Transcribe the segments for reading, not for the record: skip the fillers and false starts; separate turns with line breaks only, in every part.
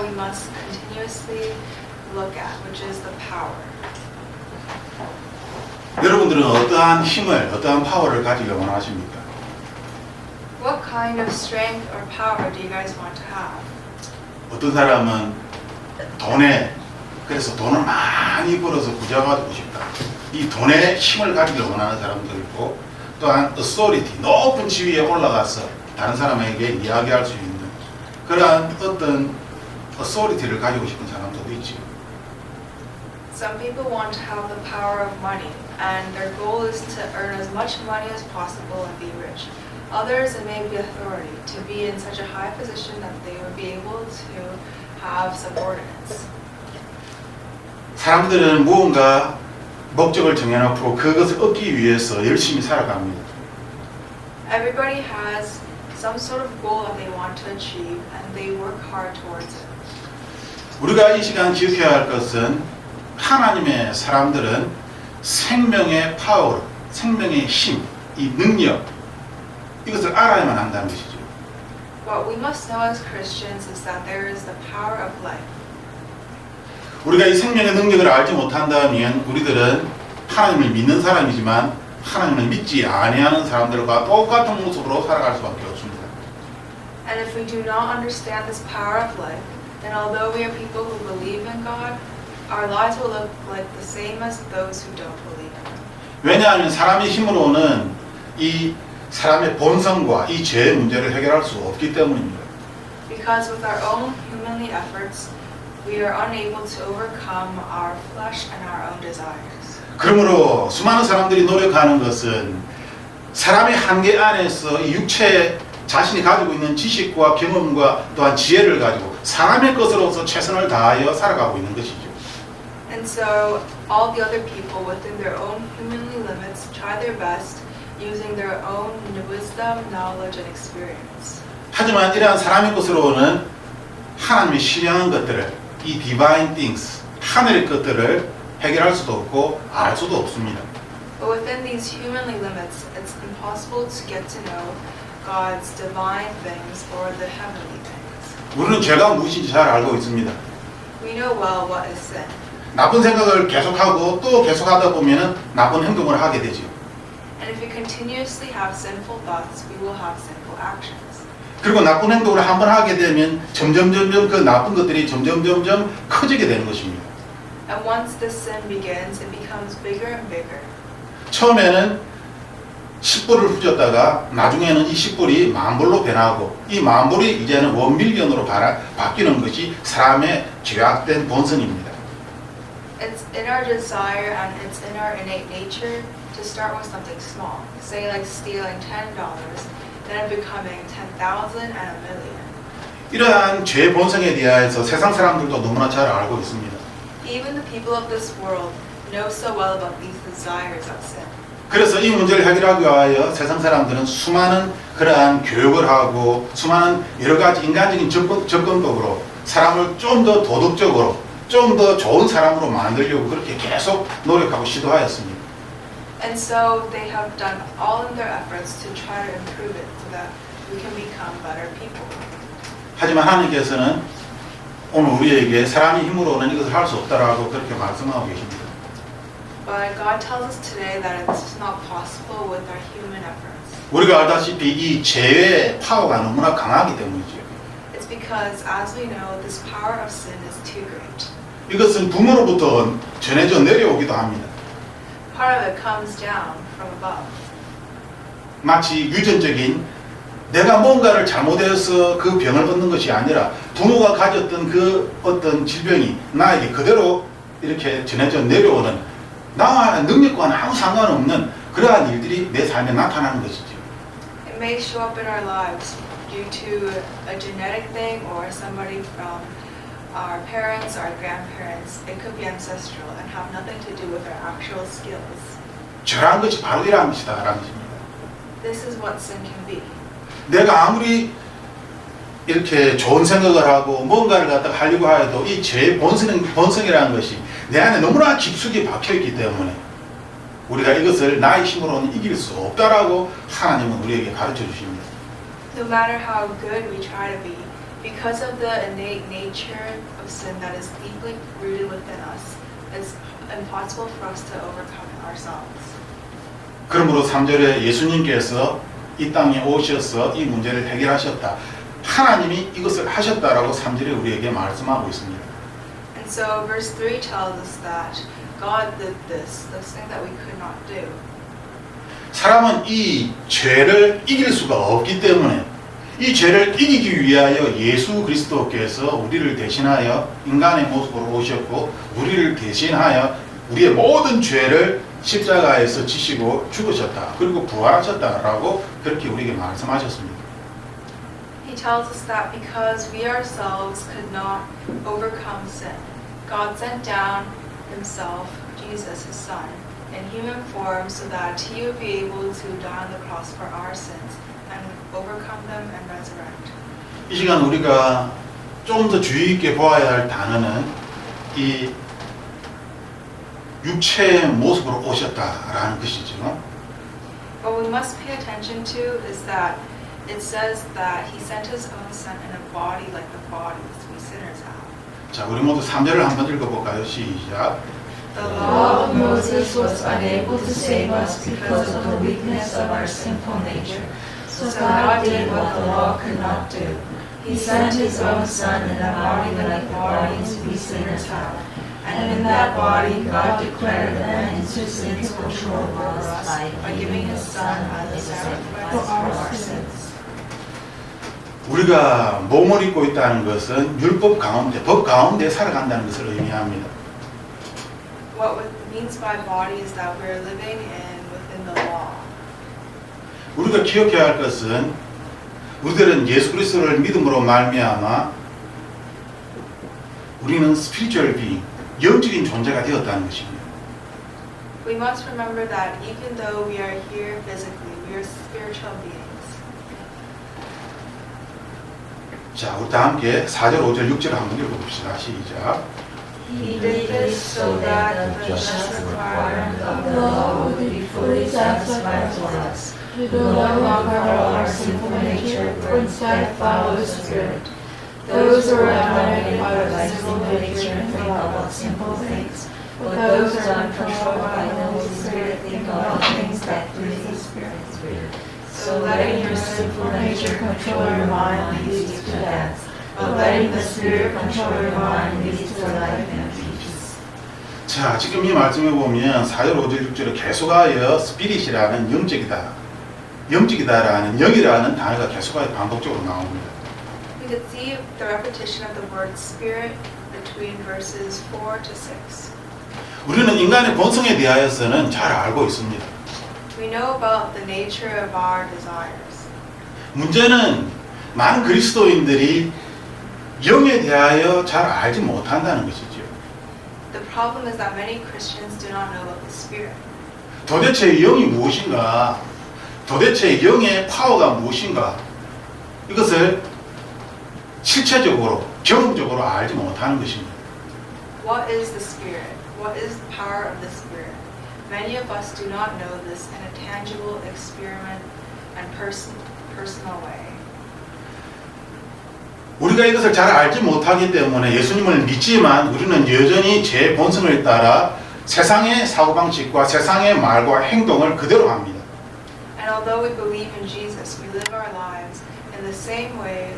we must continuously look at, which is the power.
여러분들은 어떠한 힘을, 어떠한 파워를 가지길 원하십니까?
What kind of strength or power do you guys want to have?
어떤 사람은 그래서 돈을 많이 벌어서 부자가 되고 싶다. 이 돈의 힘을 가지길 원하는 사람도 있고, 또한 authority, 높은 지위에 올라가서 다른 사람에게 이야기할 수 있는 그러한 어떤 authority를 가지고 싶은 사람도 있죠.
Some people want to have the power of money, and their goal is to earn as much money as possible and be rich. Others, it may be authority, to be in such a high position that they would be able to have subordinates.
사람들은 무언가 목적을 정해놓고 그것을 얻기 위해서 열심히 살아갑니다.
Everybody has some sort of goal that they want to achieve, and they work hard towards it.
우리가 이 시간 기억해야 할 것은 하나님의 사람들은 생명의 파워, 생명의 힘, 이 능력, 이것을 알아야만 한다는 것이죠.
What we must know as Christians is that there is the power of life.
우리가 이 생명의 능력을 알지 못한다면 우리들은 하나님을 믿는 사람이지만 하나님을 믿지 아니하는 사람들과 똑같은 모습으로 살아갈 수밖에 없습니다.
And if we do not understand this power of life, then although we are people who believe in God, our lives will look like the same as those who don't believe in Him.
왜냐하면 사람의 힘으로는 이 사람의 본성과 이 죄의 문제를 해결할 수 없기 때문입니다.
Because with our own humanly efforts, we are unable to overcome our flesh and our own desires.
그러므로 수많은 사람들이 노력하는 것은 사람의 한계 안에서 이 육체 자신이 가지고 있는 지식과 경험과 또한 지혜를 가지고 사람의 것으로서 최선을 다하여 살아가고 있는 것이죠.
And so all the other people within their own humanly limits try their best using their own wisdom, knowledge, and experience.
하지만 이러한 사람의 것으로는 하나님의 신령한 것들을, 이 divine things, 하늘의 것들을 해결할 수도 없고 알 수도 없습니다.
But within these humanly limits, it's impossible to get to know God's divine things or the heavenly things.
우리는 죄가 무엇인지 잘 알고 있습니다.
We know well what is sin.
나쁜 생각을 계속하고 또 계속하다 보면 나쁜 행동을 하게 되죠.
And if we continuously have sinful thoughts, we will have sinful actions.
그리고 나쁜 행동을 한번 하게 되면 점점 그 나쁜 것들이 점점 커지게 되는 것입니다.
And once this sin begins, it becomes bigger and bigger.
처음에는 10불을 후졌다가 나중에는 이 10불이 만불로 변하고 이 만불이 이제는 1밀리언으로 바뀌는 것이 사람의 죄악된 본성입니다.
It's in our desire and it's in our innate nature to start with something small. Say like stealing $10, then becoming 10,000 and a million.
이러한 죄 본성에 대하여서 세상 사람들도 너무나 잘 알고 있습니다.
Even the people of this world know so well about these desires of sin.
그래서 이 문제를 해결하기 위하여 세상 사람들은 수많은 그러한 교육을 하고 수많은 여러 가지 인간적인 접근법으로 사람을 좀 더 도덕적으로 좀 더 좋은 사람으로 만들려고 그렇게 계속 노력하고 시도하였습니다.
And so they have done all in their efforts to try to improve it so that we can become better people.
하지만 하나님께서는 오늘 우리에게 사람의 힘으로는 이것을 할 수 없다라고 그렇게 말씀하고 계십니다.
But God tells us today that it's not possible with our human efforts.
우리가 알다시피 이 죄의 파워가 너무나 강하기 때문이죠.
It's because, as we know, this power of sin is too great.
이것은 부모로부터 전해져 내려오기도 합니다.
Part of it comes down from above.
마치 유전적인 내가 뭔가를 잘못해서 그 병을 얻는 것이 아니라 부모가 가졌던 그 어떤 질병이 나에게 그대로 이렇게 전해져 내려오는 나와 능력과는 아무 상관없는 그러한 일들이 내 삶에 나타나는 것이죠.
It may show up in our lives due to a genetic thing or somebody from our parents, our grandparents. It could be ancestral and have nothing to do with our actual skills.
죄라는 것이 바로 이러한 것이다라는 것입니다.
This is what sin can be.
내가 아무리 이렇게 좋은 생각을 하고 뭔가를 갖다가 하려고 해도 이 죄의 본성이라는 것이 내 안에 너무나 깊숙이 박혀있기 때문에 우리가 이것을 나의 힘으로는 이길 수 없다라고 하나님은 우리에게 가르쳐 주십니다.
No matter how good we try to be, Because of the innate nature of sin that is deeply rooted within us, it's impossible for us to overcome it ourselves.
그러므로 3절에 예수님께서 이 땅에 오셔서 이 문제를 해결하셨다. 하나님이 이것을 하셨다라고 3절에 우리에게 말씀하고 있습니다.
And so verse 3 tells us that God did this thing that we could not do.
사람은 이 죄를 이길 수가 없기 때문에 이 죄를 이기기 위하여 예수 그리스도께서 우리를 대신하여 인간의 모습으로 오셨고 우리를 대신하여 우리의 모든 죄를 십자가에서 지시고 죽으셨다. 그리고 부활하셨다라고 그렇게 우리에게 말씀하셨습니다.
He tells us that because we ourselves could not overcome sin, God sent down himself, Jesus, his son, in human form so that he would be able to die on the cross for our sins and overcome them and resurrect.
이 시간 우리가 좀 더 주의 있게 보아야 할 단어는 이 육체의 모습으로 오셨다라는 것이죠.
What we must pay attention to is that it says that he sent his own son in a body like the bodies we sinners have.
자, 우리 모두 3절을 한번 읽어볼까요? 시작.
The
The
law
law of Moses was unable to save us because of the weakness of our sinful nature. So God did what the law could not do. He sent his own son in a body like the bodies we sinners have. And in that body, God declared an end to sin's control over us by giving his son as a sacrifice for our sins.
우리가 몸을 입고 있다는 것은 율법 가운데, 법 가운데 살아간다는 것을 의미합니다.
What it means by body is that we're living within the law.
우리가 기억해야 할 것은 우리들은 예수 그리스도를 믿음으로 말미암아 우리는 spiritual being, 영적인 존재가 되었다는 것입니다.
We must remember that even though we are here physically, we are spiritual beings.
자, 우리 다 함께 4절, 5절, 6절을 한번 읽어봅시다. 시작.
He did this so that the just requirement of the law would be fully satisfied for us, who no longer follow our sinful nature, but instead follow the Spirit. Those who are dominated by the sinful nature think about simple things, but those who are controlled by the Holy Spirit think about things that please the Spirit. So letting your sinful nature control your mind leads to death, but letting the Spirit control your mind leads to life and peace.
자, 지금 이 말씀에 보면 4절, 5절, 6절에 계속하여 스피릿이라는 영적이다라는 영이라는 단어가 계속하여 반복적으로 나옵니다.
We could see the repetition of the word spirit between verses 4 to 6.
우리는 인간의 본성에 대하여서는 잘 알고 있습니다.
We know about the nature of our desires.
문제는 많은 그리스도인들이 영에 대하여 잘 알지 못한다는 것이죠.
The problem is that many Christians do not know about the spirit.
도대체 영이 무엇인가? 도대체 영의 파워가 무엇인가? 이것을 실체적으로, 경험적으로 알지 못하는 것입니다.
What is the spirit? What is the power of the spirit? Many of us do not know this in a tangible, experiment and personal way.
우리가 이것을 잘 알지 못하기 때문에 예수님을 믿지만 우리는 여전히 제 본성을 따라 세상의 사고방식과 세상의 말과 행동을 그대로 합니다.
And although we believe in Jesus, we live our lives in the same way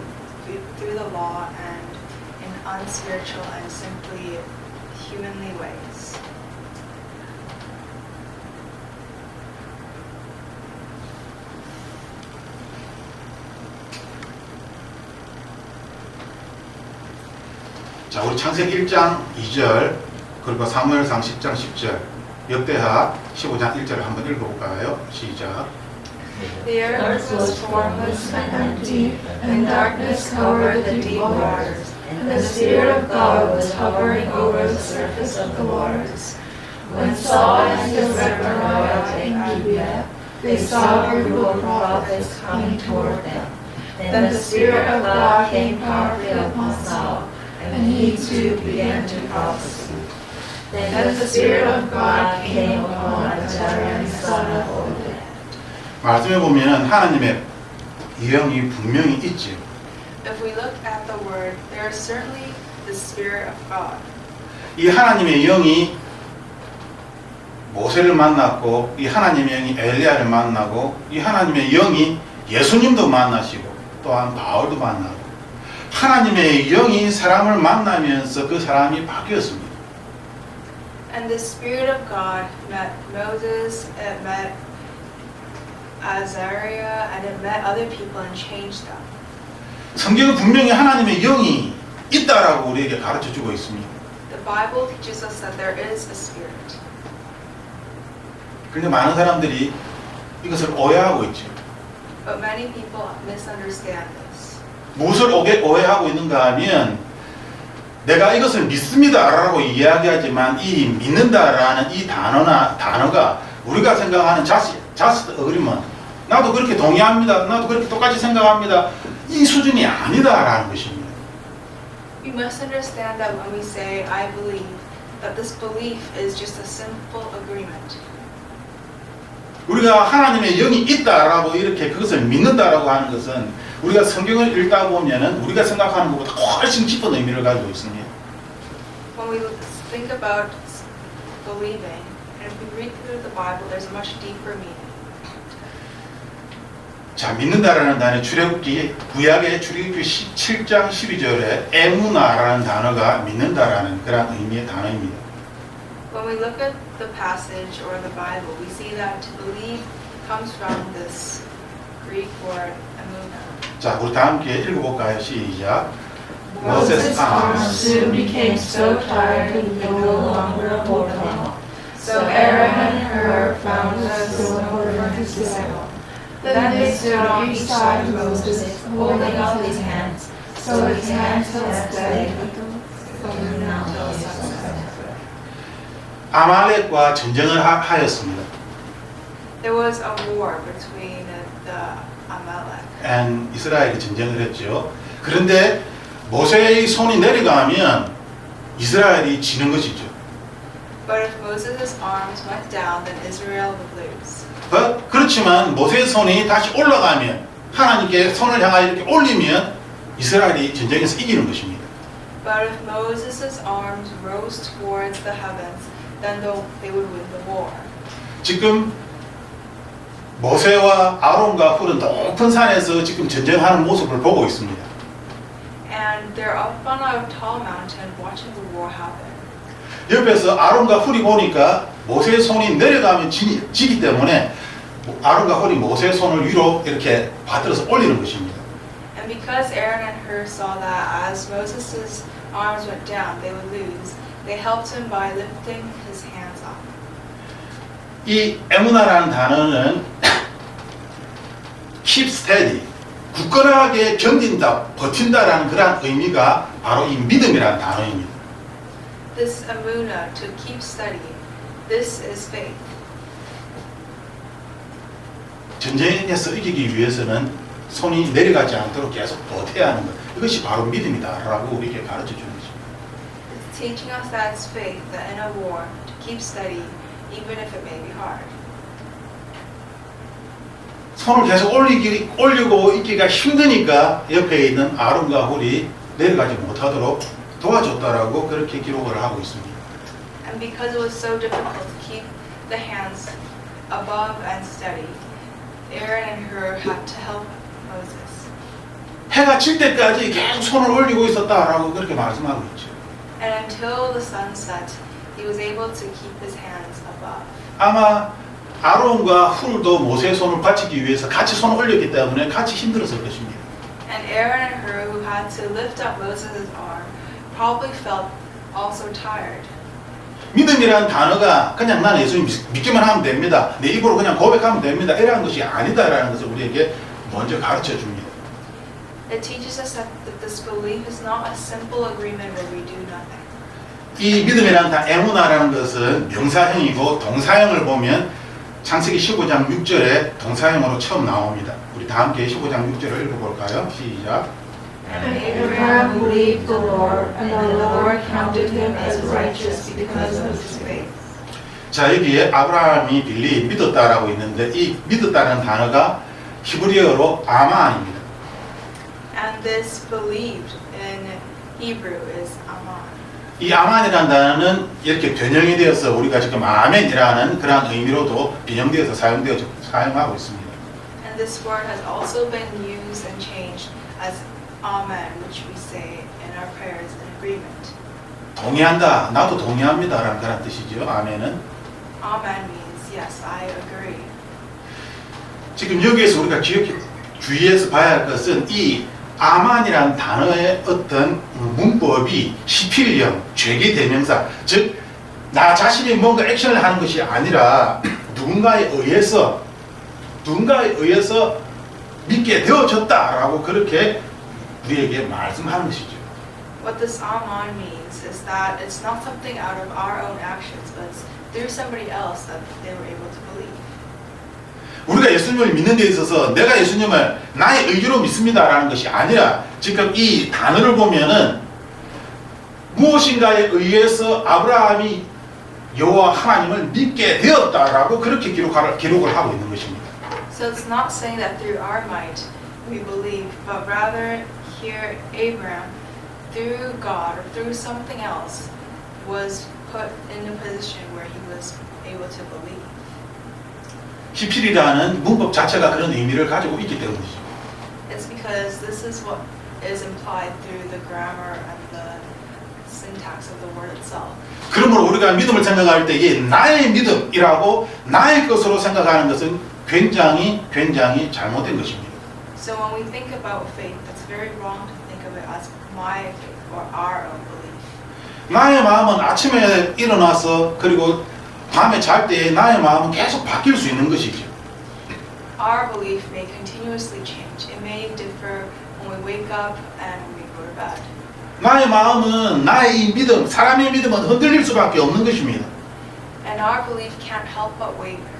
through the law and in unspiritual and simply humanly ways.
자, 우리 창세기 1장 2절 그리고 사무엘상 10장 10절 역대하 15장 1절을 한번 읽어볼까요? 시작.
The earth was formless and empty, and darkness covered the deep waters, and the Spirit of God was hovering over the surface of the waters. When Saul and his brethren arrived in Gibeah, they saw a group of prophets coming toward them. Then the Spirit of God came powerfully upon Saul, and he too began to prophesy. Then the Spirit of God came upon Azariah, son of Oded.
말씀해 보면 하나님의 영이 분명히 있지요.
If we look at the word, there is certainly the Spirit of God.
이 하나님의 영이 모세를 만났고 이 하나님의 영이 엘리야를 만나고 이 하나님의 영이 예수님도 만나시고 또한 바울도 만나고 하나님의 영이 사람을 만나면서 그 사람이 바뀌었습니다.
And the Spirit of God met Moses, it met Azariah, and it met other people and changed them.
성경은 분명히 하나님의 영이 있다라고 우리에게 가르쳐 주고 있습니다.
The Bible teaches us that there is a Spirit.
그런데 많은 사람들이 이것을 오해하고 있죠.
But many people misunderstand this.
무엇을 오해하고 있는가 하면 내가 이것을 믿습니다라고 이야기하지만 이 믿는다라는 이 단어가 우리가 생각하는 just agreement, 나도 그렇게 동의합니다, 나도 그렇게 똑같이 생각합니다, 이 수준이 아니다라는 것입니다.
We must understand that when we say, I believe, that this belief is just a simple agreement.
우리가 하나님의 영이 있다라고 이렇게 그것을 믿는다라고 하는 것은 우리가 성경을 읽다 보면은 우리가 생각하는 것보다 훨씬 깊은 의미를 가지고 있습니다.
When we think about believing, and if we read through the Bible, there's a much deeper meaning.
자, 믿는다라는 단어 출애굽기 구약의 출애굽기 17장 12절에 에무나라는 단어가 믿는다라는 그런 의미의 단어입니다.
When we look at the passage or the Bible, we see that to believe comes from this Greek word emunah.
자, 우리 다 함께 읽어볼까요? 시작.
Moses' arms soon became so tired he could no longer hold them. So Aaron and Hur found a silver to sit on. Then they stood on each side of Moses, holding up his hands, so his hands held steady from the mountain.
아말렉과 전쟁을 하였습니다.
There was a war between the Amalek.
and 이스라엘이 전쟁을 했죠. 그런데 모세의 손이 내려가면 이스라엘이 지는 것이죠.
But if Moses' arms went down, then Israel would lose.
그렇지만 모세의 손이 다시 올라가면 하나님께 손을 향하여 이렇게 올리면 이스라엘이 전쟁에서 이기는 것입니다.
But if Moses' arms rose towards the heavens, then they would win the war.
지금 모세와 아론과 훌은 높은 산에서 지금 전쟁하는 모습을 보고 있습니다.
And they're up on a tall mountain watching the war happen.
옆에서 아론과 훌이 보니까 모세의 손이 내려가면 지기 때문에 아론과 훌이 모세의 손을 위로 이렇게 받들어서 올리는 것입니다.
And because Aaron and Hur saw that as Moses' arms went down, they would lose, they helped him by lifting his hands up.
이 에무나라는 단어는 keep steady, 굳건하게 견딘다, 버틴다라는 그런 의미가 바로 이 믿음이라는 단어입니다.
This emunah, to keep steady, this is faith.
전쟁에서 이기기 위해서는 손이 내려가지 않도록 계속 버텨야 하는 것. 이것이 바로 믿음이다라고 우리에게 가르쳐 주는 것입니다.
It's teaching us that it's faith, that in a war, to keep steady, even if it may be hard.
손을 계속 올리고 있기가 힘드니까 옆에 있는 아론과 훌이 내려가지 못하도록 도와줬다라고 그렇게 기록을 하고 있습니다.
And because it was so difficult to keep the hands above and steady, Aaron and Hur had to help Moses.
해가 질 때까지 계속 손을 올리고 있었다라고 그렇게 말씀하고 있죠.
And until the sun set, he was able to keep his hands above.
아마 아론과 훌도 모세의 손을 받치기 위해서 같이 손을 올렸기 때문에 같이 힘들었을 것입니다.
And Aaron and Hur, who had to lift up Moses' arm, probably felt also tired.
믿음이라는 단어가 그냥 나는 예수님 믿기만 하면 됩니다, 내 입으로 그냥 고백하면 됩니다, 이러한 것이 아니다라는 것을 우리에게 먼저 가르쳐 줍니다.
It teaches us that this belief is not a simple agreement where we do nothing.
이 믿음이라는 에무나라는 것은 명사형이고 동사형을 보면 창세기 15장 6절에 동사형으로 처음 나옵니다. 우리 다 함께 15장 6절을 읽어볼까요? 시작.
And Abraham believed the Lord, and the Lord counted him as righteous because of his faith.
자, 여기에 아브라함이 빌리 믿었다라고 있는데 이 믿었다는 단어가 히브리어로 아만입니다.
And this believed in Hebrew is aman.
이 아만이라는 단어는 이렇게 변형이 되어서 우리가 지금 아멘이라는 그런 의미로도 변형되어서 사용하고 있습니다.
And this word has also been used and changed as amen, which we say in our prayers in agreement.
동의한다, 나도 동의합니다라는 그런 뜻이죠. 아멘은.
Amen means yes, I agree.
지금 여기에서 우리가 주의해서 봐야 할 것은 이 아만이라는 단어의 어떤 문법이 시필령, 죄기대명사, 즉 나 자신이 뭔가 액션을 하는 것이 아니라 누군가에 의해서 믿게 되어졌다라고 그렇게 우리에게 말씀하는 것이죠.
What this amen means is that it's not something out of our own actions, but it's through somebody else that they were able to believe.
우리가 예수님을 믿는 데 있어서 내가 예수님을 나의 의지로 믿습니다라는 것이 아니라 지금 이 단어를 보면은 무엇인가에 의해서 아브라함이 여호와 하나님을 믿게 되었다라고 그렇게 기록을 하고 있는 것입니다.
So it's not saying that through our might we believe, but rather here Abraham, through God or through something else, was put in a position where he was able to believe.
히필이라는 문법 자체가 그런 의미를 가지고 있기 때문이죠.
It's because this is what is implied through the grammar and the syntax of the word itself.
그러므로 우리가 믿음을 생각할 때에 나의 믿음이라고 나의 것으로 생각하는 것은 굉장히 잘못된 것입니다.
So when we think about faith, it's very wrong to think of it as my faith or our own belief.
나의 마음은 아침에 일어나서 그리고 밤에 잘 때 나의 마음은 계속 바뀔 수 있는 것이죠.
Our belief may continuously change. It may differ when we wake up and when we go to bed.
나의 마음은 나의 이 믿음, 사람의 믿음은 흔들릴 수밖에 없는 것입니다.
And our belief can't help but waver.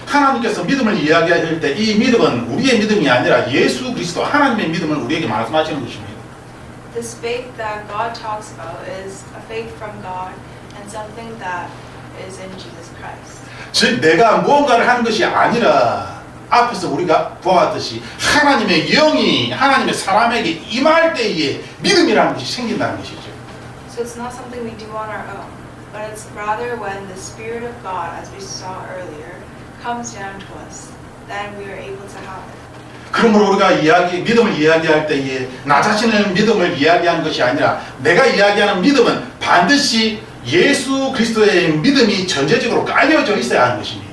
하나님께서 믿음을 이야기할 때 이 믿음은 우리의 믿음이 아니라 예수 그리스도 하나님의 믿음을 우리에게 말씀하시는 것입니다.
This faith that God talks about is a faith from God and something that is in Jesus Christ.
즉 내가 무언가를 하는 것이 아니라 앞에서 우리가 보았듯이 하나님의 영이 하나님의 사람에게 임할 때에 믿음이라는 것이 생긴다는 것이죠.
So it's not something we do on our own, but it's rather when the Spirit of God, as we saw earlier, comes down to us, then we are able to have it.
그러므로 우리가 믿음을 이야기할 때에 나 자신의 믿음을 이야기하는 것이 아니라 내가 이야기하는 믿음은 반드시 예수 그리스도의 믿음이 전제적으로 깔려져 있어야 하는 것입니다.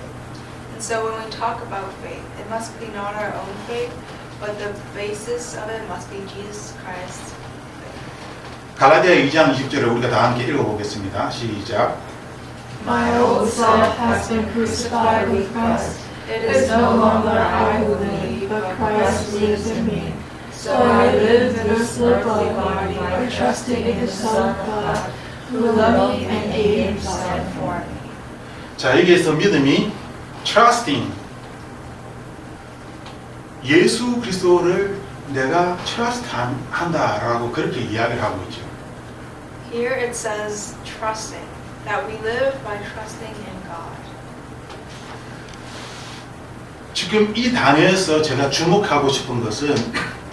And so when we talk about faith, it must be not our own faith, but the basis of it must be Jesus Christ's faith.
갈라디아 2장 20절을 우리가 다 함께 읽어보겠습니다. 시작.
My old self has been crucified with Christ. It is no longer I who live, but Christ lives in me. So I live in this earthly body by trusting in the Son of God, who loved me and gave himself for me.
자, 여기에서 믿음이 trusting, 예수 그리스도를 내가 trust 한다라고 그렇게 이야기를 하고 있죠.
Here it says trusting, that we live by trusting in God.
지금 이 단어에서 제가 주목하고 싶은 것은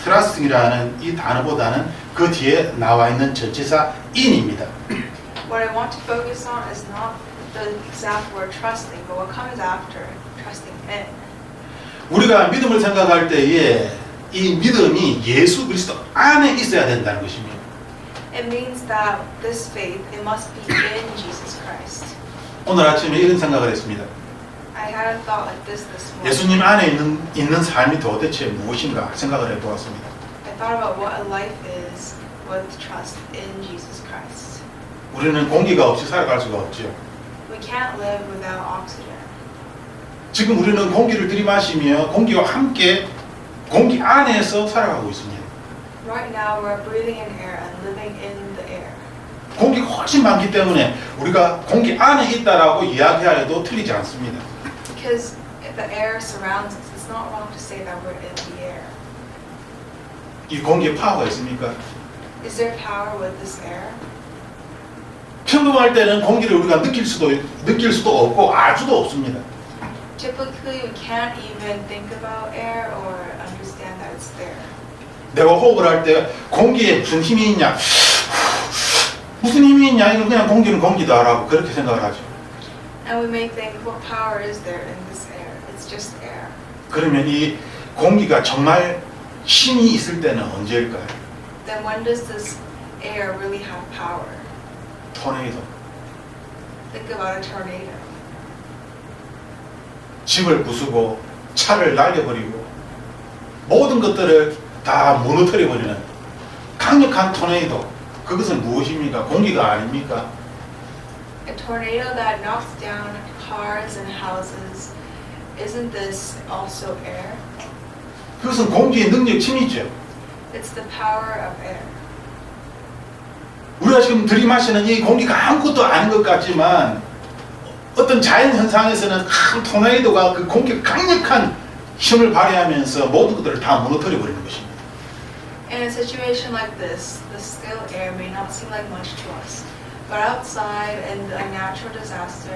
trusting이라는 이 단어보다는 그 뒤에 나와 있는 전치사 in입니다.
What I want to focus on is not the exact word trusting, but what comes after trusting in.
우리가 믿음을 생각할 때에 이 믿음이 예수 그리스도 안에 있어야 된다는 것입니다.
It means that this faith, it must be in Jesus Christ.
오늘 아침에 이런 생각을 했습니다.
I had a thought like this morning.
예수님 안에 있는 삶이 도대체 무엇인가 생각을 해보았습니다.
I thought about what a life is with trust in Jesus Christ.
우리는 공기가 없이 살아갈 수가 없죠.
We can't live without oxygen.
지금 우리는 공기를 들이마시며 공기와 함께 공기 안에서 살아가고 있습니다.
Right now we're breathing in air and living in the air.
공기가 훨씬 많기 때문에 우리가 공기 안에 있다라고 이야기하여도 틀리지 않습니다.
Because if the air surrounds us, it's not wrong to say that we're in the air.
이 공기에 파워가 있습니까?
Is there power with this air?
평범할 때는 공기를 우리가 느낄 수도 없고 알 수도 없습니다.
Typically we can't even think about air or understand that it's there.
내가 호흡을 할 때 공기에 무슨 힘이 있냐, 무슨 힘이 있냐, 이거 그냥 공기는 공기다라고 그렇게 생각을 하죠.
And we may think, what power is there in this air? It's just air.
그러면 이 공기가 정말 힘이 있을 때는 언제일까요?
Then when does this air really have power?
토네이도.
Think about a tornado.
집을 부수고 차를 날려버리고 모든 것들을 다 무너뜨려버리는 강력한 토네이도. 그것은 무엇입니까? 공기가 아닙니까?
A tornado that knocks down cars and houses, isn't this also air?
그것은 공기의 능력 침이죠.
It's the power of air.
우리가 지금 들이마시는 이 공기가 아무것도 아닌 것 같지만 어떤 자연 현상에서는 큰 토네이도가 그 공기가 강력한 힘을 발휘하면서 모든 것들을 다 무너뜨려 버리는 것입니다.
In a situation like this, the still air may not seem like much to us, but outside in a natural disaster,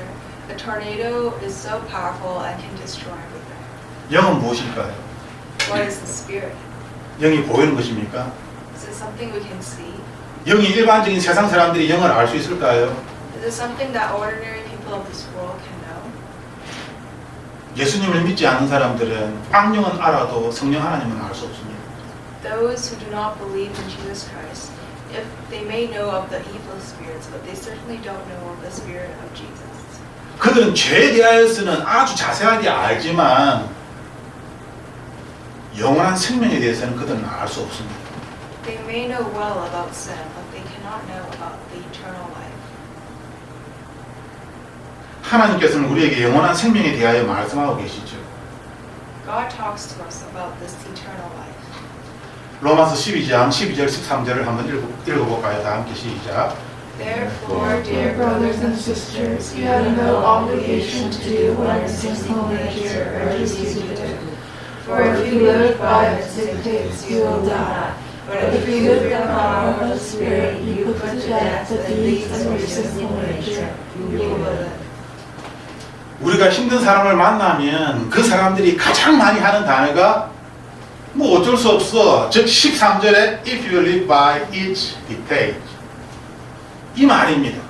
a tornado is so powerful and can destroy everything.
영은 무엇일까요?
What is the spirit?
영이 보이는 것입니까?
Is it something we can see?
영이 일반적인 세상 사람들이 영을 알 수 있을까요?
Is it something that ordinary people of this world can know?
예수님을 믿지 않는 사람들은 악령은 알아도 성령 하나님은 알 수 없습니다.
Those who do not believe in Jesus Christ, if they may know of the evil spirits, but they certainly don't know of the spirit of Jesus.
그들은 죄에 대하여서는 아주 자세하게 알지만 영원한 생명에 대해서는 그들은 알 수 없습니다.
They may know well about sin, but they cannot know about the eternal life.
하나님께서는 우리에게 영원한 생명에 대하여 말씀하고 계시죠.
God talks to us about this eternal life.
로마서 12장 12절 13절을 한번 읽어볼까요? 다 함께 시작.
Therefore,
Dear brothers and sisters, you have no obligation to do what your sinful nature urges you to do. For if you live by its dictates, you will die. But if you live by the power of the Spirit, you put to death the deeds of your sinful nature. You will live.
우리가 힘든 사람을 만나면 그 사람들이 가장 많이 하는 단어가 뭐 어쩔 수 없어. 즉 13절에 if you live by its dictate 이 말입니다.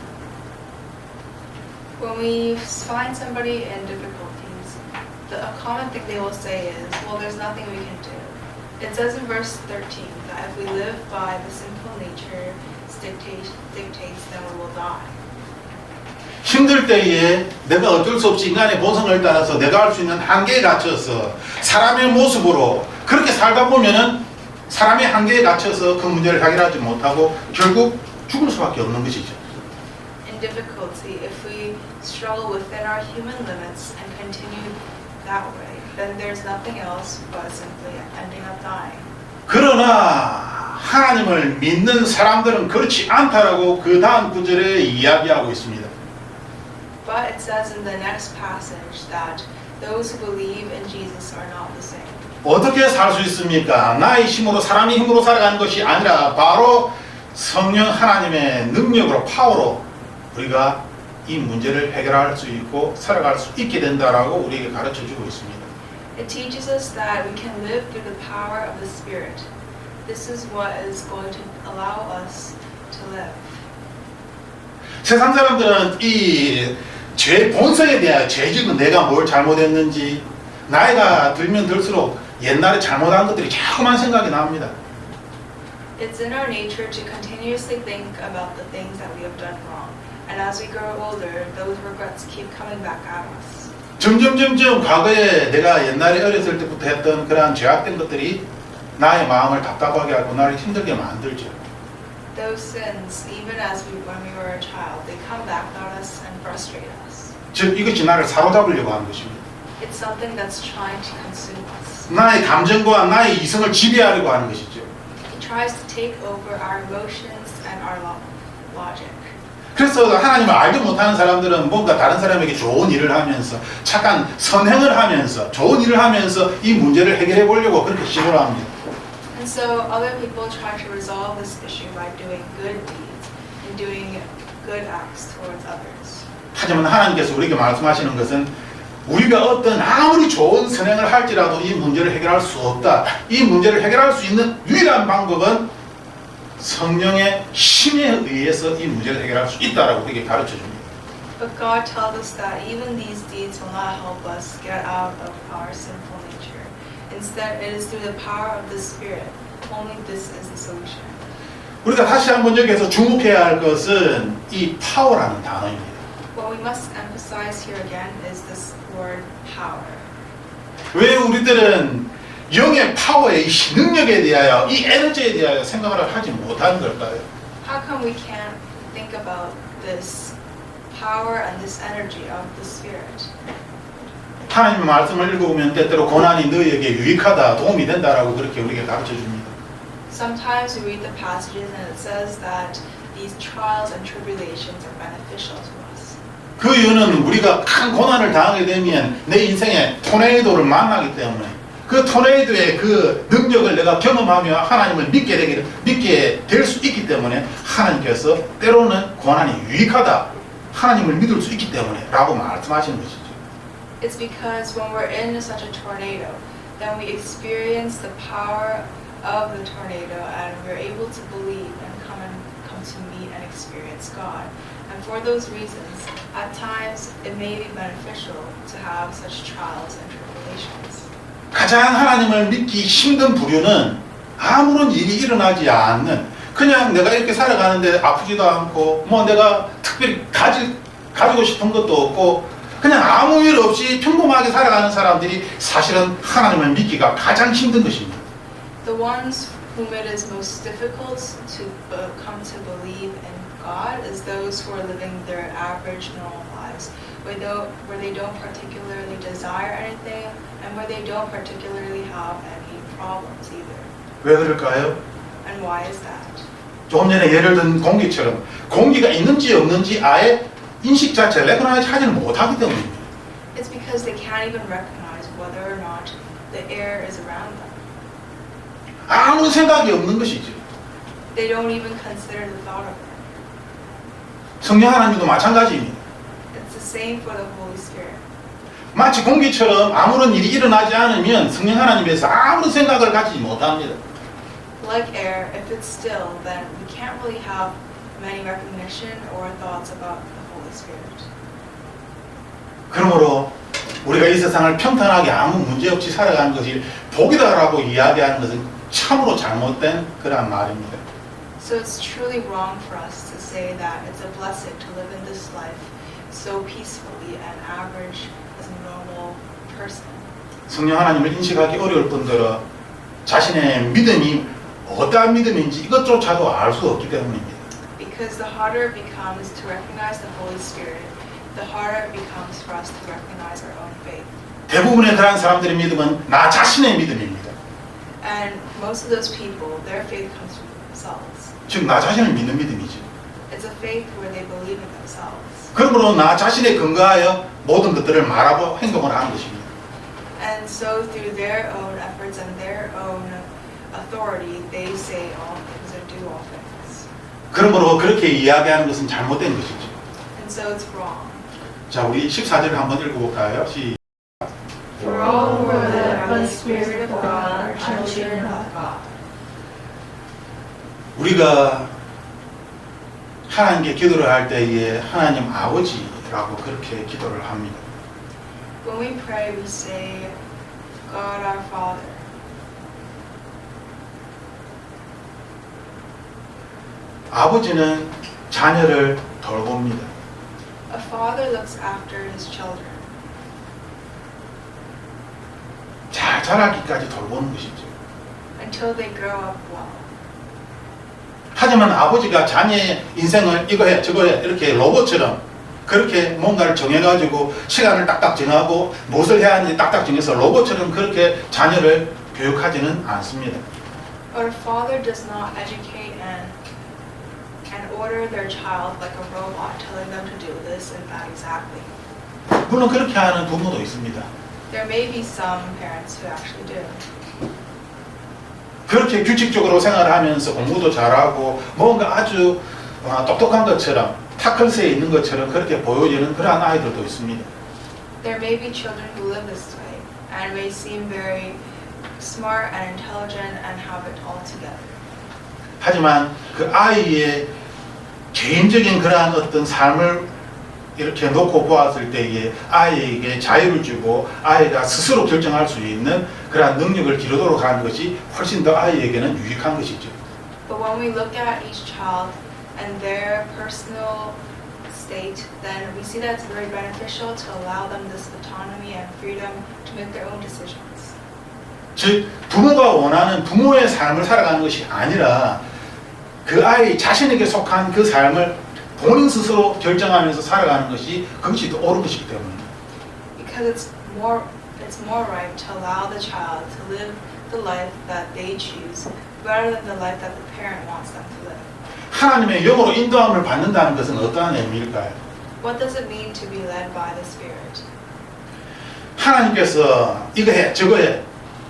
When we find somebody in difficulties, a common thing they will say is, well, there's nothing we can do. It says in verse 13 that if we live by the sinful nature's dictates, then we will die.
힘들 때에 내가 어쩔 수 없이 인간의 본성을 따라서 내가 할 수 있는 한계에 갇혀서 사람의 모습으로 그렇게 살다 보면은 사람의 한계에 갇혀서 그 문제를 해결하지 못하고 결국 죽을 수밖에 없는 것이죠.
In difficulty, if we struggle within our human limits and continue that way, then there's nothing else but simply ending up dying.
그러나 하나님을 믿는 사람들은 그렇지 않다라고 그 다음 구절에 이야기하고 있습니다.
But it says in the next passage that those who believe in Jesus are not the same.
어떻게 살 수 있습니까? 나의 힘으로 사람의 힘으로 살아가는 것이 아니라 바로 성령 하나님의 능력으로 파워로 우리가 이 문제를 해결할 수 있고 살아갈 수 있게 된다라고 우리에게 가르쳐주고 있습니다.
It teaches us that we can live through the power of the Spirit. This is what is going to allow us to live.
세상 사람들은 이 죄 본성에 대하여 죄지은 내가 뭘 잘못했는지 나이가 들면 들수록 옛날에 잘못한 것들이 자꾸만 생각이 납니다.
It's in our nature to continuously think about the things that we have done wrong. And as we grow older, those regrets keep coming back at us.
점점 과거에 내가 옛날에 어렸을 때부터 했던 그러한 죄악된 것들이 나의 마음을 답답하게 하고 나를 힘들게 만들죠.
Those sins, even as when we were a child, they come back at us and frustrate us.
즉 이것이 나를 사로잡으려고 하는 것입니다.
It's something that's trying to consume us.
나의 감정과 나의 이성을 지배하려고 하는 것이죠.
It tries to take over our emotions and our logic.
그래서 하나님을 알지 못하는 사람들은 뭔가 다른 사람에게 좋은 일을 하면서 착한 선행을 하면서 좋은 일을 하면서 이 문제를 해결해 보려고 그렇게 시도를 합니다.
And so other people try to resolve this issue by doing good deeds and doing good acts towards others.
하지만 하나님께서 우리에게 말씀하시는 것은 우리가 어떤 아무리 좋은 선행을 할지라도 이 문제를 해결할 수 없다. 이 문제를 해결할 수 있는 유일한 방법은 성령의 힘에 의해서 이 문제를 해결할 수 있다라고 우리에게 가르쳐 줍니다.
But God tells us that even these deeds will not help us get out of our sinful nature. Instead, it is through the power of the Spirit. Only this is the solution.
우리가 다시 한번 여기에서 주목해야 할 것은 이 파워라는 단어입니다.
What we must emphasize here again is this word power.
왜 우리들은 영의 파워의 이 능력에 대하여 이 에너지에 대하여 생각을 하지 못하는 걸까요?
How come we can't think about this power and this energy of the Spirit?
하나님의 말씀을 읽어보면 때때로 고난이 너희에게 유익하다, 도움이 된다라고 그렇게 우리에게 가르쳐 줍니다.
Sometimes we read the passages and it says that these trials and tribulations are beneficial to us.
그 이유는 우리가 큰 고난을 당하게 되면 내 인생에 토네이도를 만나기 때문에 그 토네이도의 그 능력을 내가 경험하며 하나님을 믿게 될 수 있기 때문에 하나님께서 때로는 고난이 유익하다, 하나님을 믿을 수 있기 때문에 라고 말씀하시는 것이죠.
It's because when we're in such a tornado, then we experience the power of the tornado and we're able to believe and come to meet and experience God. And for those reasons, at times it may be beneficial to have such trials and tribulations.
가장 하나님을 믿기 힘든 부류는 아무런 일이 일어나지 않는, 그냥 내가 이렇게 살아가는데 아프지도 않고 뭐 내가 특별히 가지고 싶은 것도 없고 그냥 아무 일 없이 평범하게 살아가는 사람들이 사실은 하나님을 믿기가 가장 힘든 것입니다.
The ones whom it is most difficult to come to believe in God is those who are living their average normal lives, where they don't particularly desire anything and where they don't particularly have any problems either.
왜 그럴까요?
And why is that?
조금 전에 예를 든 공기처럼 공기가 있는지 없는지 아예 인식 자체를 레코나이즈 하지는 못하기 때문입니다.
It's because they can't even recognize whether or not the air is around them.
아무 생각이 없는 것이죠.
They don't even consider the thought of it.
성령 하나님도 마찬가지입니다.
It's the same for the Holy Spirit.
마치 공기처럼 아무런 일이 일어나지 않으면 성령 하나님에서 아무런 생각을 가지지 못합니다.
Like air, if it's still, then we can't really have many recognition or thoughts about the Holy Spirit.
그러므로 우리가 이 세상을 평탄하게 아무 문제 없이 살아가는 것이 복이다라고 이야기하는 것은 참으로 잘못된 그러한 말입니다.
So it's truly wrong for us to say that it's a blessing to live in this life so peacefully and average as a normal person.
성령 하나님을 인식하기 어려울 뿐더러 자신의 믿음이 어떠한 믿음인지 이것조차도 알 수 없기 때문입니다.
Because the harder it becomes to recognize the Holy Spirit, the harder it becomes for us to recognize our own faith.
대부분의 그런 사람들의 믿음은 나 자신의 믿음입니다.
And most of those people, their faith comes from themselves.
즉 나 자신을 믿는 믿음이죠.
It's a faith where they believe in themselves.
그러므로 나 자신에 근거하여 모든 것들을 말하고 행동을 하는 것입니다.
And so through their own efforts and their own authority, they say all things and do all things.
그러므로 그렇게 이야기하는 것은 잘못된 것이죠.
And so it's wrong.
자, 우리 14절을 한번 읽어볼까요?
For all who are led by the Spirit of God are children of God.
우리가 하나님께 기도를 할 때에 하나님 아버지라고 그렇게 기도를 합니다.
When we pray, we say, God our Father.
아버지는 자녀를 돌봅니다.
A father looks after his children
잘 자라기까지 돌보는 것이죠.
until they grow up well.
하지만 아버지가 자녀의 인생을 이거 해 저거 해 이렇게 로봇처럼 그렇게 뭔가를 정해가지고 시간을 딱딱 정하고 무엇을 해야 하는지 딱딱 정해서 로봇처럼 그렇게 자녀를 교육하지는 않습니다.
But a father does not educate and order their child like a robot, telling them to do this and that exactly.
물론 그렇게 하는 부모도 있습니다.
There may be some parents who actually do.
그렇게 규칙적으로 생활하면서 공부도 잘하고 뭔가 아주 똑똑한 것처럼 타클스에 있는 것처럼 그렇게 보여지는 그러한 아이들도 있습니다.
There may be children who live this way and may seem very smart and intelligent and have it all together.
하지만 그 아이의 개인적인 그러한 어떤 삶을 이렇게 놓고 보았을 때에 아이에게 자유를 주고 아이가 스스로 결정할 수 있는 그러한 능력을 기르도록 하는 것이 훨씬 더 아이에게는 유익한 것이죠.
But when we look at each child and their personal state, then we see that it's very beneficial to allow them this autonomy and freedom to make their own decisions.
즉 부모가 원하는 부모의 삶을 살아가는 것이 아니라 그 아이 자신에게 속한 그 삶을 본인 스스로 결정하면서 살아가는 것이 그것이 더 옳은 것이기 때문입니다.
Because it's more right to allow the child to live the life that they choose rather than the life that the parent wants them to live.
하나님의 영으로 인도함을 받는다는 것은 어떠한 의미일까요?
What does it mean to be led by the Spirit?
하나님께서 이거 해 저거 해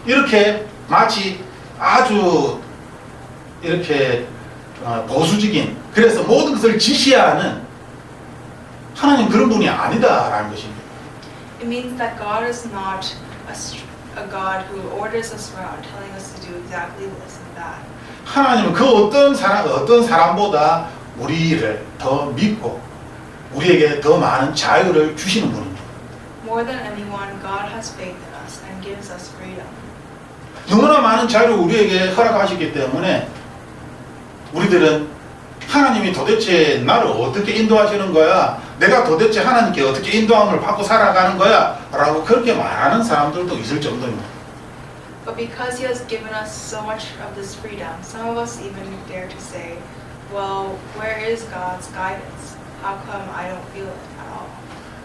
이렇게 마치 아주 이렇게 보수적인 그래서 모든 것을 지시하는 하나님 그런 분이 아니다라는 것입니다.
It means that God is not a God who orders us around, telling us to do exactly this and that.
하나님은 그 어떤 사람보다 우리를 더 믿고 우리에게 더 많은 자유를 주시는 분입니다.
More than anyone, God has faith in us and gives us freedom.
너무나 많은 자유를 우리에게 허락하시기 때문에 우리들은 하나님이 도대체 나를 어떻게 인도하시는 거야? 내가 도대체 하나님께 어떻게 인도함을 받고 살아가는 거야? 라고 그렇게 말하는 사람들도 있을 정도입니다.
But because He has given us so much of this freedom, some of us even dare to say, well, where is God's guidance? How come I don't feel it at all?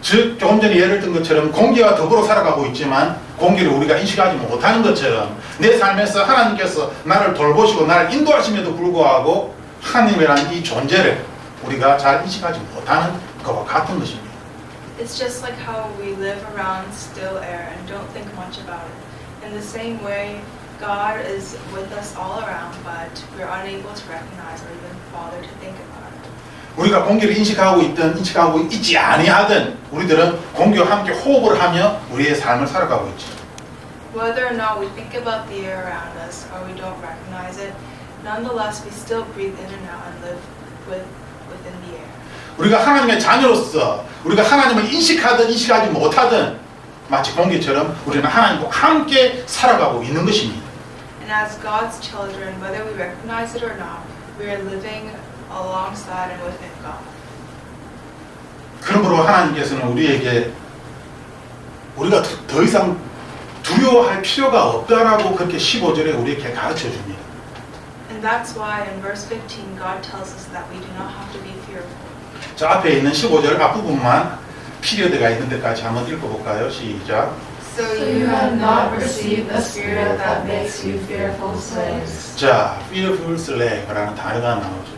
즉 조금 전에 예를 든 것처럼 공기와 더불어 살아가고 있지만 공기를 우리가 인식하지 못하는 것처럼 내 삶에서 하나님께서 나를 돌보시고 나를 인도하심에도 불구하고 하나님이라는 이 존재를 우리가 잘 인식하지 못하는 것과 같은 것입니다.
It's just like how we live around still air and don't think much about it. In the same way, God is with us all around, but we're unable to recognize or even bother to think about it.
우리가 공기를 인식하고 있든 인식하고 있지 아니하든 우리들은 공기와 함께 호흡을 하며 우리의 삶을 살아가고 있죠.
Whether or not we think about the air around us or we don't recognize it, nonetheless we still breathe in and out and live within the air.
우리가 하나님의 자녀로서 우리가 하나님을 인식하든 인식하지 못하든 마치 공기처럼 우리는 하나님과 함께 살아가고 있는 것입니다.
And as God's children, whether we recognize it or not, we are living alongside and within God.
그러므로 하나님께서는 우리에게 우리가 더 이상 두려워할 필요가 없다라고 그렇게 15절에 우리에게 가르쳐 줍니다.
And that's why in verse 15 God tells us that we do not have to be fearful.
저 앞에 있는 15절 앞부분만 피리어드가 있는 데까지 한번 읽어볼까요? 시작.
So
So you have not received the spirit that makes you fearful slaves.
자, fearful slave라는 단어가 나오죠.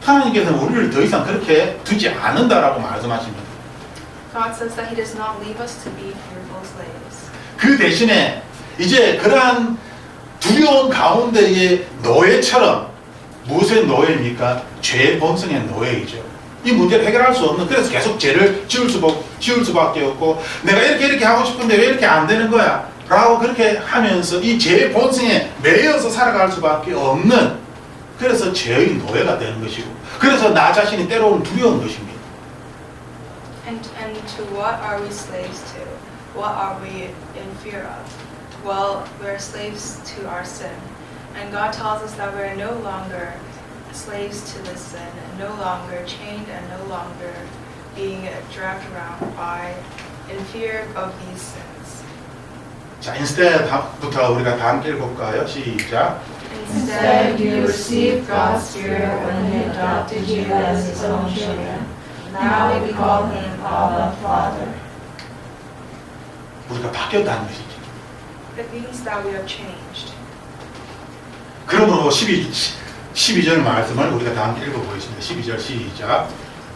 하나님께서는 우리를 더 이상 그렇게 두지 않는다라고 말씀하십니다.
God says that He does not leave us to be fearful slaves.
그 대신에 이제 그러한 두려운 가운데의 노예처럼 무엇의 노예입니까? 죄의 본성의 노예이죠. 이 문제를 해결할 수 없는 그래서 계속 죄를 지을 수밖에 없고 내가 이렇게 하고 싶은데 왜 이렇게 안 되는 거야? 라고 그렇게 하면서 이 죄의 본성에 매여서 살아갈 수밖에 없는 그래서 죄의 노예가 되는 것이고 그래서 나 자신이 때로는 두려운 것입니다.
And to what are we slaves to? What are we in fear of? Well, we're slaves to our sin. And God tells us that we're no longer slaves to this sin, and no longer chained and no longer being dragged around by in fear of these sins.
자, instead부터 우리가 다 함께 읽어볼까요? 시작.
Instead, you received God's Spirit when He adopted you as His own children. Now we call Him Abba, Father.
우리가 바뀌었다는 것이죠.
It means that we have changed.
그러므로 12절 말씀을 우리가 다 함께 읽어보겠습니다. 12절 시작.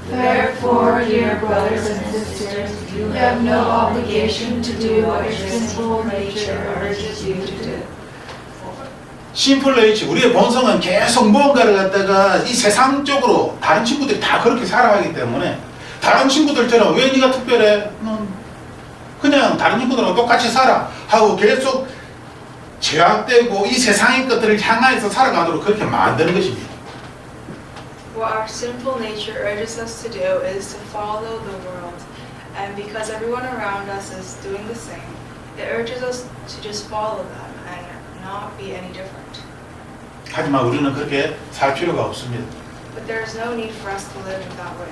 Therefore, dear brothers and sisters, you have no obligation to do what your sinful nature urges you to do.
심플 네이처, 우리의 본성은 계속 무언가를 갖다가 이 세상적으로 다른 친구들이 다 그렇게 살아가기 때문에 다른 친구들처럼 왜 네가 특별해? 그냥 다른 인간들하고 똑같이 살아 하고 계속 제약되고 이 세상의 것들을 향하여서 살아가도록 그렇게 만드는 것입니다.
What our sinful nature urges us to do is to follow the world. And because everyone around us is doing the same, it urges us to just follow them and not be any different.
하지만 우리는 그렇게 살 필요가 없습니다.
But there is no need for us to live in that way.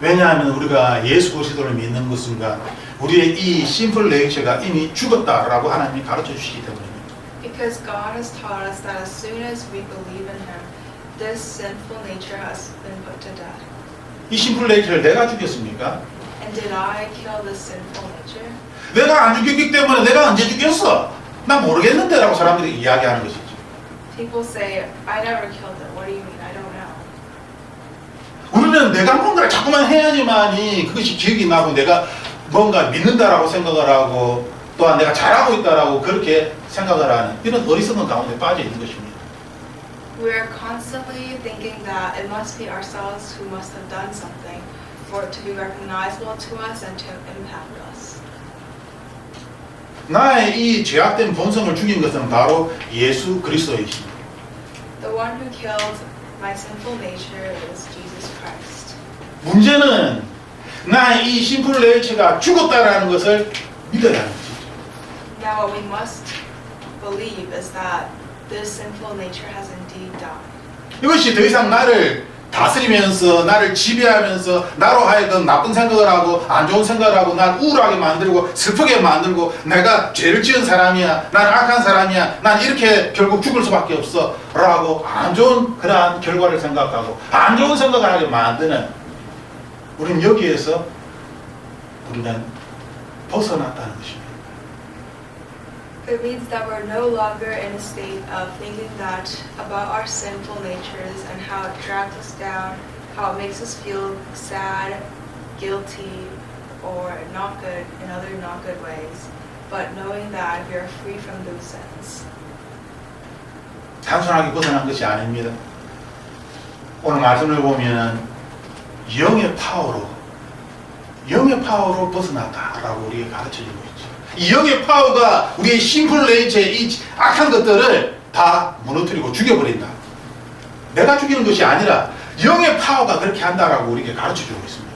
왜냐하면 우리가 예수 그리스도를 믿는 그 순간 우리의 이 심플 네이처가 이미 죽었다라고 하나님이 가르쳐 주시기 때문입니다.
Because God has taught us that as soon as we believe in Him, this sinful nature has been put to death.
이 심플 네이처를 내가 죽였습니까?
And did I kill this sinful nature?
내가 안 죽였기 때문에 내가 언제 죽였어? 나 모르겠는데 라고 사람들이 이야기하는 것이죠.
People say, I never killed it. What do you mean? I don't know.
우리는 내가 뭔가를 자꾸만 해야지만이 그것이 기억이 나고 내가 뭔가 믿는다라고 생각을 하고 또한 내가 잘하고 있다라고 그렇게 생각을 하는 이런 어리석은 가운데 빠져 있는 것입니다.
We are constantly thinking that it must be ourselves who must have done something for it to be recognizable to us and to impact us.
나의 이 죄악된 본성을 죽인 것은 바로 예수 그리스도이십니다.
The one who killed my sinful nature is Jesus Christ.
문제는 나의 이 심플 네이처가 죽었다라는 것을 믿어야 하는 것이죠.
Now what we must believe is that this sinful nature has indeed died.
이것이 더 이상 나를 다스리면서 나를 지배하면서 나로 하여금 나쁜 생각을 하고 안 좋은 생각을 하고 날 우울하게 만들고 슬프게 만들고 내가 죄를 지은 사람이야 난 악한 사람이야 난 이렇게 결국 죽을 수밖에 없어 라고 안 좋은 그러한 결과를 생각하고 안 좋은 생각을 하게 만드는 우리는 여기에서 우리는 벗어났다는 것입니다.
It means that we're no longer in a state of thinking that about our sinful natures and how it drags us down, how it makes us feel sad, guilty, or not good in other not good ways, but knowing that we are free from those sins.
단순하게 벗어난 것이 아닙니다. 오늘 말씀을 보면 영의 파워로 벗어났다라고 우리에게 가르쳐주고 있죠. 이 영의 파워가 우리의 심플 네이처의 이 악한 것들을 다 무너뜨리고 죽여버린다. 내가 죽이는 것이 아니라 영의 파워가 그렇게 한다라고 우리에게 가르쳐주고 있습니다.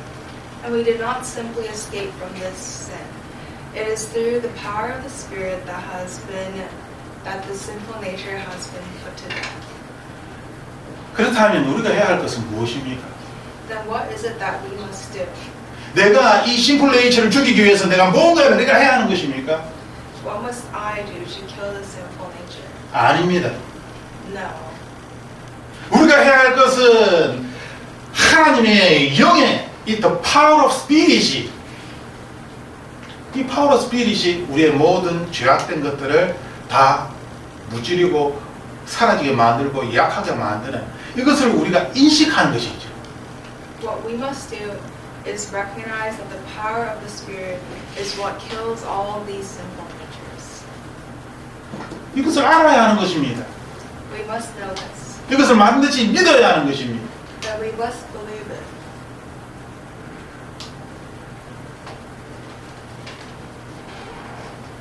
And we did not simply escape from this sin. It is through the power of the Spirit that the sinful nature has been put to death.
그렇다면 우리가 해야 할 것은 무엇입니까?
Then what is it that we must do?
내가 이 심플 네이처를 죽이기 위해서 내가 뭔가를 내가 해야 하는 것입니까?
What must I do to kill the sinful nature?
아닙니다.
No.
우리가 해야 할 것은 하나님의 영의 이 the power of spirit이 이 power of spirit이 우리의 모든 죄악된 것들을 다 무찌르고 사라지게 만들고 약하게 만드는 이것을 우리가 인식하는 것이죠.
What we must do is recognize that the power of the Spirit is what kills all these sinful natures.
이것을 알아야 하는 것입니다.
We must know this.
이것을 반드시 믿어야 하는 것입니다.
That we must believe it.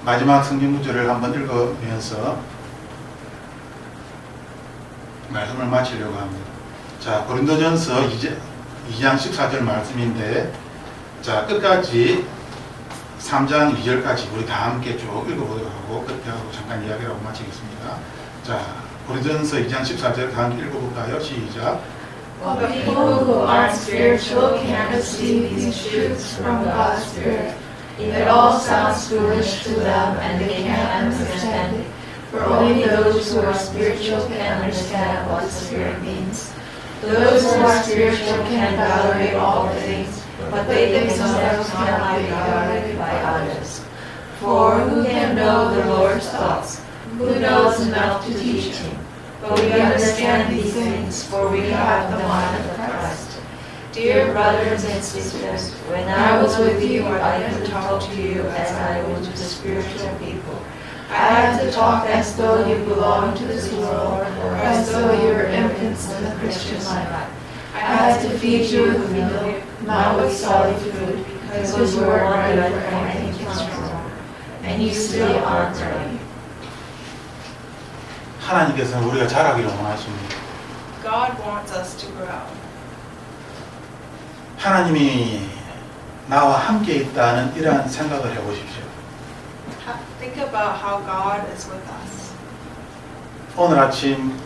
마지막 성경 구절을 한번 읽으면서 말씀을 마치려고 합니다. 자, 고린도전서 2장 14절 말씀인데 자, 끝까지 3장 2절까지 우리 다 함께 쭉 읽어보도록 하고 그렇게 하고 잠깐 이야기를 하고 마치겠습니다. 자, 고린도전서 2장 14절 다 함께 읽어볼까요? 시작.
But people who aren't spiritual can't receive these truths from God's Spirit. It all sounds foolish to them and they can't understand it. For only those who are spiritual can understand what the Spirit means. Those who are spiritual can evaluate all things, but they themselves cannot be evaluated by others. For who can know the Lord's thoughts? Who knows enough to teach him? But we understand these things, for we have the mind of Christ. Dear brothers and sisters, when I was with you, I could talk to you as I would to spiritual people. I had to talk as though you belonged to this world, or as though you were infants in the Christian life. I had to feed you with milk, not with solid food, because you weren't ready for anything strong, and you still aren't ready.
하나님께서는 우리가 자라기를 원하십니다.
God wants us to grow.
하나님이 나와 함께 있다는 이러한 생각을 해보십시오.
Think about how God is with us.
오늘 아침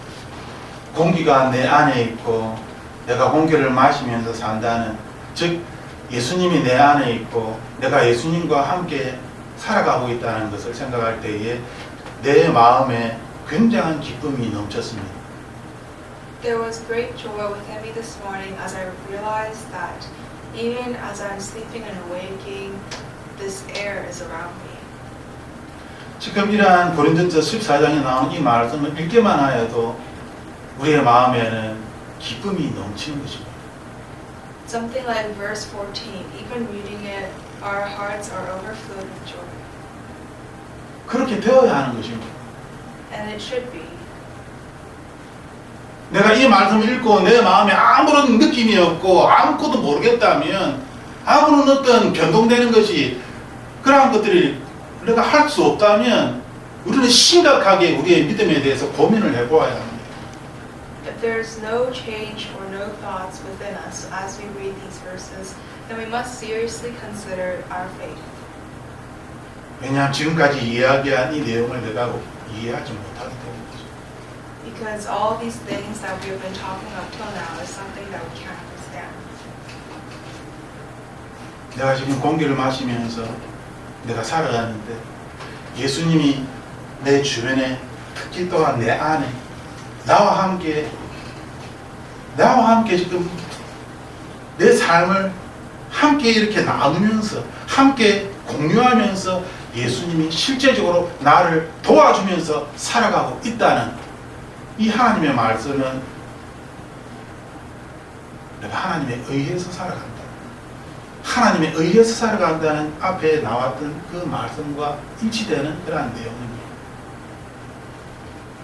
공기가 내 안에 있고 내가 공기를 마시면서 산다는, 즉 예수님이 내 안에 있고 내가 예수님과 함께 살아가고 있다는 것을 생각할 때에 내 마음에 굉장한 기쁨이 넘쳤습니다.
There was great joy within me this morning as I realized that even as I'm sleeping and awaking, this air is around me.
지금 이러한 고린도전서 14장에 나오는 이 말씀을 읽기만 하여도 우리의 마음에는 기쁨이 넘치는 것입니다.
Something like verse 14, even reading it, our hearts are overflowed with joy.
그렇게 되어야 하는 것입니다.
And it should be.
내가 이 말씀을 읽고 내 마음에 아무런 느낌이 없고 아무것도 모르겠다면, 아무런 어떤 변동되는 것이, 그러한 것들이 내가 할 수 없다면 우리는 심각하게 우리의 믿음에 대해서 고민을 해보아야 합니다.
If there's no change or no thoughts within us as we read these verses, then we must seriously consider our faith.
왜냐하면 지금까지 이야기한 이 내용을 내가 이해하지 못하기 때문이죠.
Because all these things that we have been talking up till now is something that we can't understand.
내가 지금 공기를 마시면서 내가 살아가는데 예수님이 내 주변에, 특히 또한 내 안에 나와 함께 지금 내 삶을 함께 이렇게 나누면서, 함께 공유하면서 예수님이 실제적으로 나를 도와주면서 살아가고 있다는 이 하나님의 말씀은 내가 하나님에 의해서 살아간다. 하나님에 의해서 살아간다는 앞에 나왔던 그 말씀과 일치되는 그러한 내용입니다.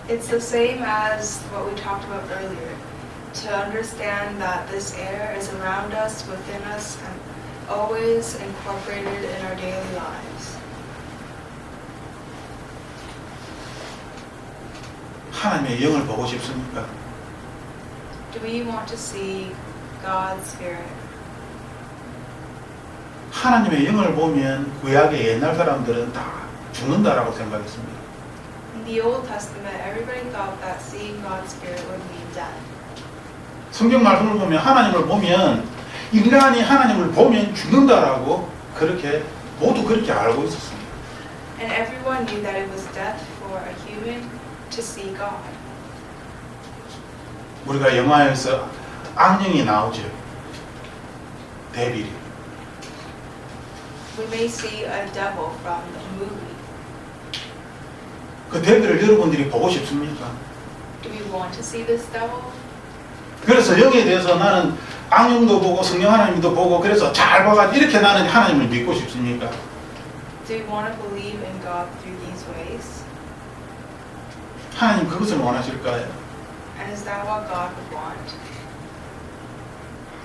It's the same as what we talked about earlier. To understand that this air is around us, within us, and always incorporated in our daily lives.
하나님의 영을 보고 싶습니까?
Do we want to see God's Spirit?
하나님의 영을 보면 구약의 옛날 사람들은 다 죽는다라고 생각했습니다.
In the Old Testament, everybody thought that seeing God's Spirit would mean death.
성경 말씀을 보면, 하나님을 보면, 인간이 하나님을 보면 죽는다라고 그렇게 모두 그렇게 알고 있었습니다.
And everyone knew that it was death for a human to see God.
우리가 영화에서 악령이 나오죠. 데빌이.
We may see a devil from the movie.
그 데빌을 여러분들이 보고 싶습니까?
Do we want to see this devil?
그래서 영에 대해서 나는 악령도 보고 성령 하나님도 보고 그래서 잘 봐가지고 이렇게 나는 하나님을 믿고 싶습니까?
Do we want to believe in God through these ways?
하나님 그것을 원하실까요?
And is that what God would want?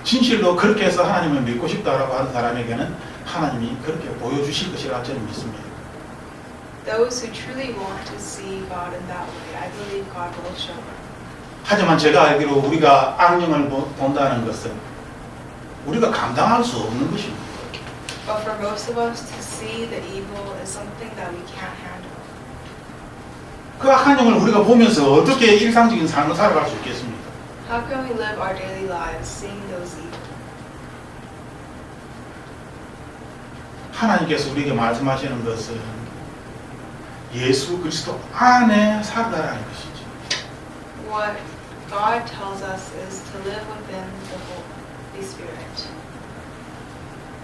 진실로 그렇게 해서 하나님을 믿고 싶다라고 하는 사람에게는 하나님이 그렇게 보여주실 것이라 저는 믿습니다.
Those who truly want to see God in that way, I believe God will show them.
하지만 제가 알기로 우리가 악령을 본다는 것은 우리가 감당할 수 없는 것입니다.
But for most of us to see the evil is something that we can't handle.
그 악한 영을 우리가 보면서 어떻게 일상적인 삶을 살아갈 수 있겠습니까?
How can we live our daily lives seeing those evil?
하나님께서 우리에게 말씀하시는 것은 예수 그리스도 안에 살다라는 것이죠.
What God tells us is to live within the Holy Spirit.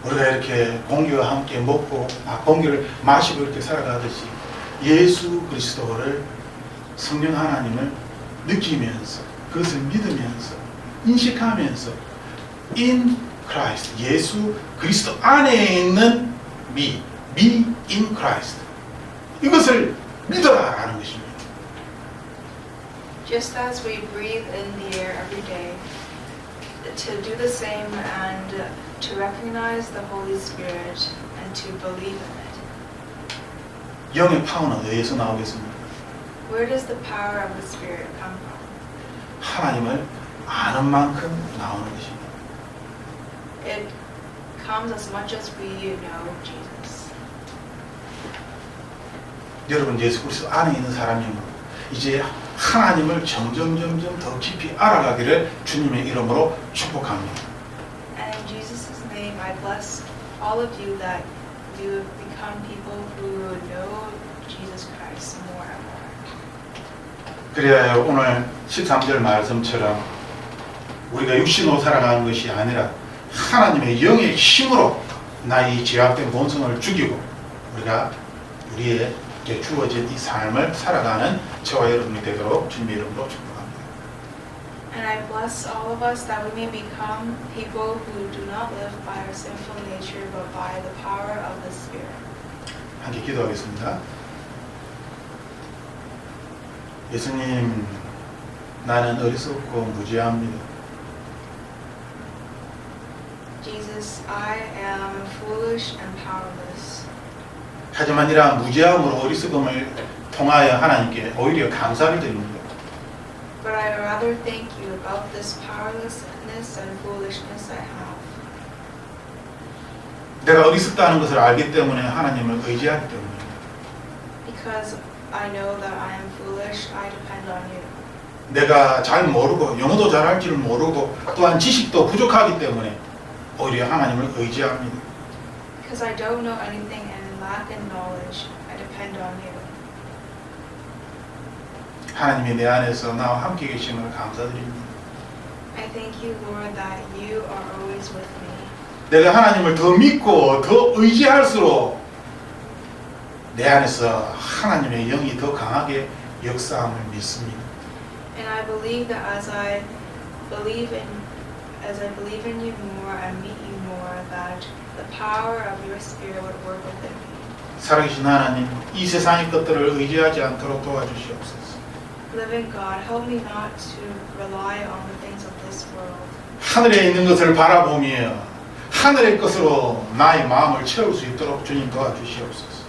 우리가 이렇게 공기와 함께 먹고 공기를 마시고 이렇게 살아가듯이 예수 그리스도를, 성령 하나님을 느끼면서 그것을 믿으면서 인식하면서 in Christ, 예수 그리스도 안에 있는 me in Christ, 이것을 믿어라라는 것입니다.
Just as we breathe in the air every day, to do the same and to recognize the Holy Spirit and to believe in it.
영의 파워는 어디에서 나오겠습니까?
Where does the power of the Spirit come from?
하나님을 아는 만큼 나오는 것입니다.
It comes as much as we know Jesus.
여러분 예수 그리스도 안에 있는 사람이면 이제 하나님을 점점 더 깊이 알아가기를 주님의 이름으로 축복합니다.
And in Jesus' name, I bless all of you that you have become people who know Jesus Christ more and more.
그래야 오늘 13절 말씀처럼 우리가 육신으로 살아가는 것이 아니라 하나님의 영의 힘으로 나의 죄악된 본성을 죽이고 우리가 우리에게 주어진 이 삶을 살아가는 저와 여러분이 되도록 주님의 이름으로 축복합니다.
And I bless all of us that we may become people who do not live by our sinful nature, but by the power of the Spirit.
함께 기도하겠습니다. 예수님, 나는 어리석고 무지합니다.
Jesus, I am foolish and powerless.
하지만 이러한 무지함으로 어리석음을 통하여 하나님께 오히려 감사를 드립니다.
But I rather thank you about this powerlessness and foolishness I have.
내가 어리석다는 것을 알기 때문에 하나님을 의지하기 때문입니다.
Because I know that I am foolish, I depend on you.
내가 잘 모르고 영어도 잘할 줄 모르고 또한 지식도 부족하기 때문에 오히려 하나님을 의지합니다.
Because I don't know anything and lack in knowledge, I depend on you.
하나님이 내 안에서 나와 함께 계심을 감사드립니다.
I thank you, Lord, that you are always with me.
내가 하나님을 더 믿고 더 의지할수록 내 안에서 하나님의 영이 더 강하게 역사함을 믿습니다.
And I believe that as I believe in you more and meet you more, that the power of your Spirit would work within me.
살아계신 하나님, 이 세상의 것들을 의지하지 않도록 도와주시옵소서.
Living God, help me not to rely on the things of this world.
하늘에 있는 것을 바라보며 하늘의 것으로 나의 마음을 채울 수 있도록 주님 도와주시옵소서.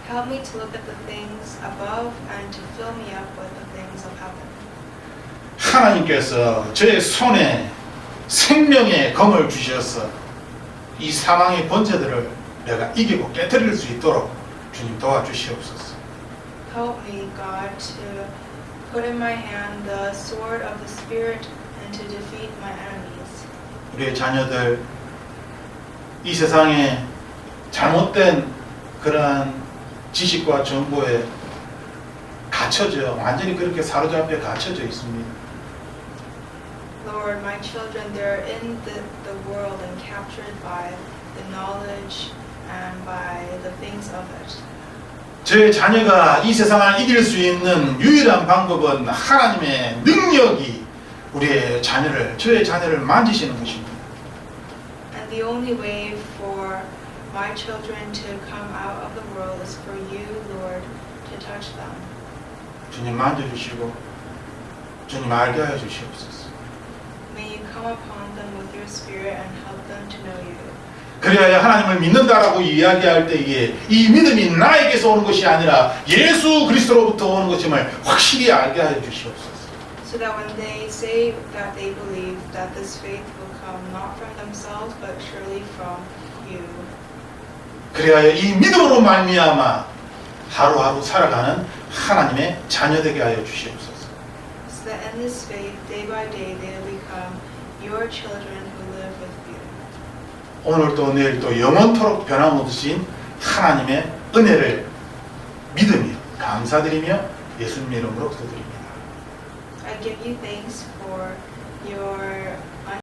Help me to look at the things above and to fill me up with the things of heaven.
하나님께서 저의 손에 생명의 검을 주셔서 이 사망의 번제들을 내가 이기고 깨뜨릴 수 있도록 주님 도와주시옵소서.
Help me, God, to put in my hand the sword of the Spirit and to defeat my enemies.
우리의 자녀들 이 세상에 잘못된 그러한 지식과 정보에 갇혀져 완전히 그렇게 사로잡혀 갇혀져 있습니다.
Lord, my children, they're in the world and captured by the knowledge and by the things of it.
제 자녀가 이 세상을 이길 수 있는 유일한 방법은 하나님의 능력이 우리의 자녀를, 저의 자녀를 만지시는 것입니다.
And the only way for my children to come out of the world is for you, Lord, to touch them.
주님 만져주시고 주님 알게 하여 주시옵소서.
May you come upon them with your Spirit and help them to know you.
그래야 하나님을 믿는다라고 이야기할 때에 이 믿음이 나에게서 오는 것이 아니라 예수 그리스도로부터 오는 것임을 확실히 알게 하여 주시옵소서.
So that when they say that they believe that this faith will come not from themselves but surely from you.
그래야 이 믿음으로 말미암아 하루하루 살아가는 하나님의 자녀되게 하여 주시옵소서.
So that in this faith, day by day, they will become your children who live with you.
오늘도 내일도 영원토록 변함없으신 하나님의 은혜를 믿으며 감사드리며 예수님의 이름으로 기도드립니다.
I give you thanks for your